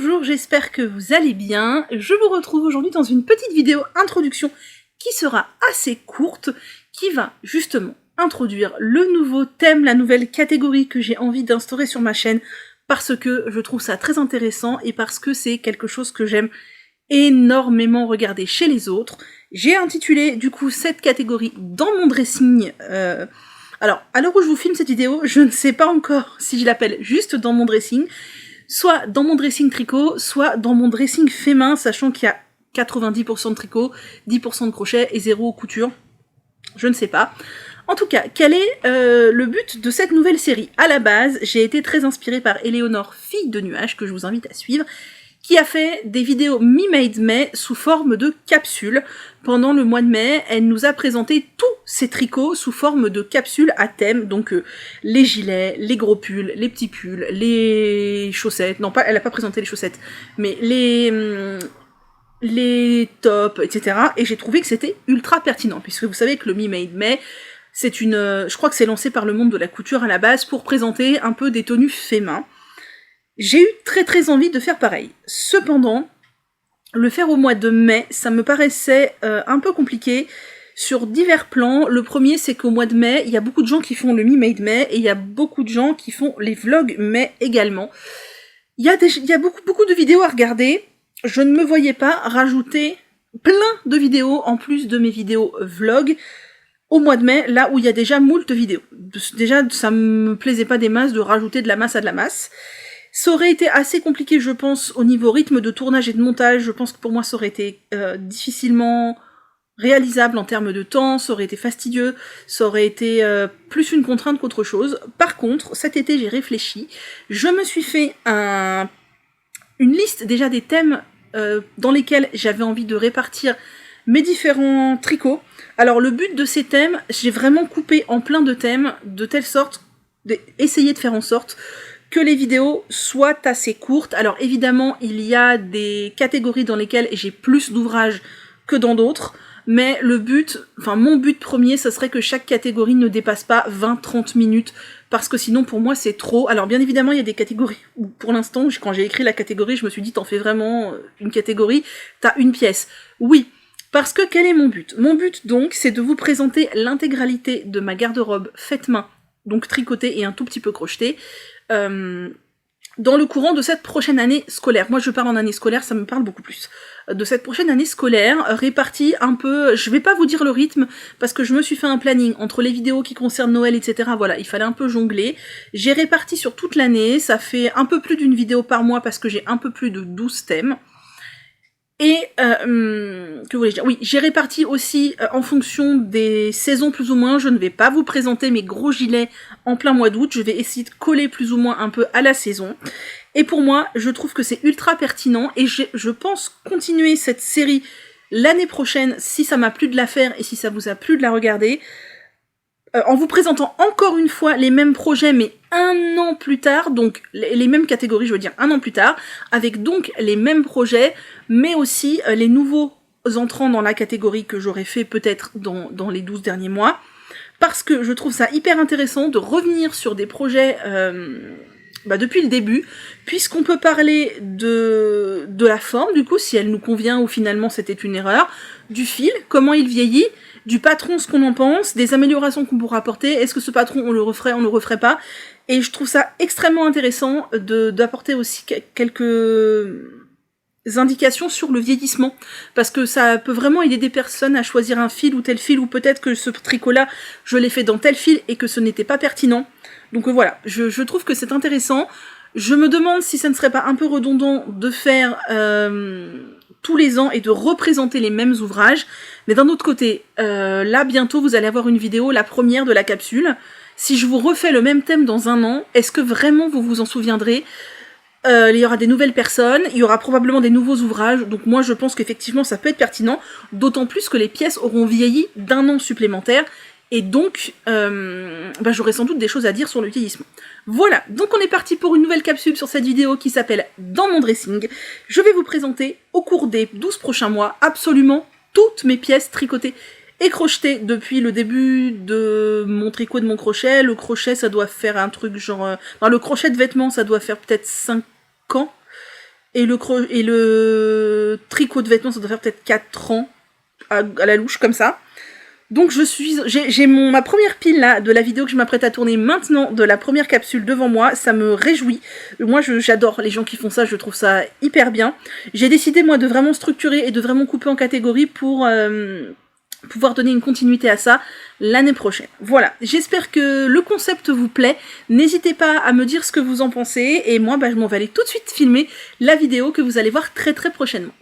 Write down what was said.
bonjour, j'espère que vous allez bien. Je vous retrouve aujourd'hui dans une petite vidéo introduction qui sera assez courte, qui va justement introduire le nouveau thème, la nouvelle catégorie que j'ai envie d'instaurer sur ma chaîne, parce que je trouve ça très intéressant et parce que c'est quelque chose que j'aime énormément regarder chez les autres. J'ai intitulé du coup cette catégorie dans mon dressing. Alors, à l'heure où je vous filme cette vidéo, je ne sais pas encore si je l'appelle juste dans mon dressing, soit dans mon dressing tricot, soit dans mon dressing fait main, sachant qu'il y a 90% de tricot, 10% de crochet et 0 couture. Je ne sais pas. En tout cas, quel est le but de cette nouvelle série? À la base, j'ai été très inspirée par Éléonore, fille de nuages, que je vous invite à suivre, qui a fait des vidéos Me-Made May sous forme de capsules. Pendant le mois de mai, elle nous a présenté tous ses tricots sous forme de capsules à thème, donc les gilets, les gros pulls, les petits pulls, les chaussettes, non pas, elle a pas présenté les chaussettes, mais les tops, etc. Et j'ai trouvé que c'était ultra pertinent, puisque vous savez que le Me-Made May, c'est je crois que c'est lancé par le monde de la couture à la base pour présenter un peu des tenues fait main. J'ai eu très envie de faire pareil. Cependant, le faire au mois de mai, ça me paraissait un peu compliqué sur divers plans. Le premier, c'est qu'au mois de mai, il y a beaucoup de gens qui font le Me-Made May et il y a beaucoup de gens qui font les vlogs mai également. Il y a beaucoup de vidéos à regarder. Je ne me voyais pas rajouter plein de vidéos en plus de mes vidéos vlog au mois de mai, là où il y a déjà moult vidéos. Déjà, ça me plaisait pas des masses de rajouter de la masse à de la masse. Ça aurait été assez compliqué, je pense, au niveau rythme de tournage et de montage. Je pense que pour moi, ça aurait été difficilement réalisable en termes de temps, ça aurait été fastidieux, ça aurait été plus une contrainte qu'autre chose. Par contre, cet été, j'ai réfléchi. Je me suis fait une liste déjà des thèmes dans lesquels j'avais envie de répartir mes différents tricots. Alors, le but de ces thèmes, j'ai vraiment coupé en plein de thèmes, de telle sorte, d'essayer de faire en sorte que les vidéos soient assez courtes. Alors évidemment, il y a des catégories dans lesquelles j'ai plus d'ouvrages que dans d'autres, mais mon but premier, ce serait que chaque catégorie ne dépasse pas 20-30 minutes, parce que sinon pour moi c'est trop. Alors bien évidemment, il y a des catégories où pour l'instant, quand j'ai écrit la catégorie, je me suis dit, t'en fais vraiment une catégorie, t'as une pièce. Oui, parce que quel est mon but? Mon but donc, c'est de vous présenter l'intégralité de ma garde-robe faite main, donc tricotée et un tout petit peu crochetée, dans le courant de cette prochaine année scolaire. Moi je parle en année scolaire, ça me parle beaucoup plus. De cette prochaine année scolaire, répartie un peu, je vais pas vous dire le rythme, parce que je me suis fait un planning entre les vidéos qui concernent Noël, etc. Voilà, il fallait un peu jongler. J'ai réparti sur toute l'année, ça fait un peu plus d'une vidéo par mois, parce que j'ai un peu plus de 12 thèmes. Et, que voulais-je dire? Oui, j'ai réparti aussi en fonction des saisons plus ou moins. Je ne vais pas vous présenter mes gros gilets en plein mois d'août. Je vais essayer de coller plus ou moins un peu à la saison. Et pour moi, je trouve que c'est ultra pertinent et je pense continuer cette série l'année prochaine si ça m'a plu de la faire et si ça vous a plu de la regarder. En vous présentant encore une fois les mêmes projets, mais un an plus tard, donc les mêmes catégories, je veux dire un an plus tard, avec donc les mêmes projets, mais aussi les nouveaux entrants dans la catégorie que j'aurais fait peut-être dans les 12 derniers mois, parce que je trouve ça hyper intéressant de revenir sur des projets depuis le début, puisqu'on peut parler de la forme, du coup, si elle nous convient ou finalement c'était une erreur, du fil, comment il vieillit, du patron, ce qu'on en pense, des améliorations qu'on pourra apporter, est-ce que ce patron on le referait pas, et je trouve ça extrêmement intéressant d'apporter aussi quelques indications sur le vieillissement, parce que ça peut vraiment aider des personnes à choisir un fil, ou peut-être que ce tricot-là, je l'ai fait dans tel fil et que ce n'était pas pertinent. Donc voilà, je trouve que c'est intéressant. Je me demande si ça ne serait pas un peu redondant de faire tous les ans et de représenter les mêmes ouvrages. Mais d'un autre côté, là bientôt vous allez avoir une vidéo, la première de la capsule. Si je vous refais le même thème dans un an, est-ce que vraiment vous vous en souviendrez? Il y aura des nouvelles personnes, il y aura probablement des nouveaux ouvrages, donc moi je pense qu'effectivement ça peut être pertinent, d'autant plus que les pièces auront vieilli d'un an supplémentaire, et donc j'aurai sans doute des choses à dire sur le vieillissement. Voilà, donc on est parti pour une nouvelle capsule sur cette vidéo qui s'appelle Dans mon dressing. Je vais vous présenter au cours des 12 prochains mois absolument toutes mes pièces tricotées et crochetées depuis le début de mon tricot, de mon crochet. Le crochet ça doit faire un truc genre... le crochet de vêtements ça doit faire peut-être 5 ans. et le tricot de vêtements, ça doit faire peut-être 4 ans à la louche, comme ça. Donc j'ai ma première pile là de la vidéo que je m'apprête à tourner maintenant, de la première capsule devant moi, ça me réjouit. Moi j'adore les gens qui font ça, je trouve ça hyper bien. J'ai décidé moi de vraiment structurer et de vraiment couper en catégories pour pouvoir donner une continuité à ça l'année prochaine. Voilà, j'espère que le concept vous plaît. N'hésitez pas à me dire ce que vous en pensez et moi je m'en vais aller tout de suite filmer la vidéo que vous allez voir très très prochainement.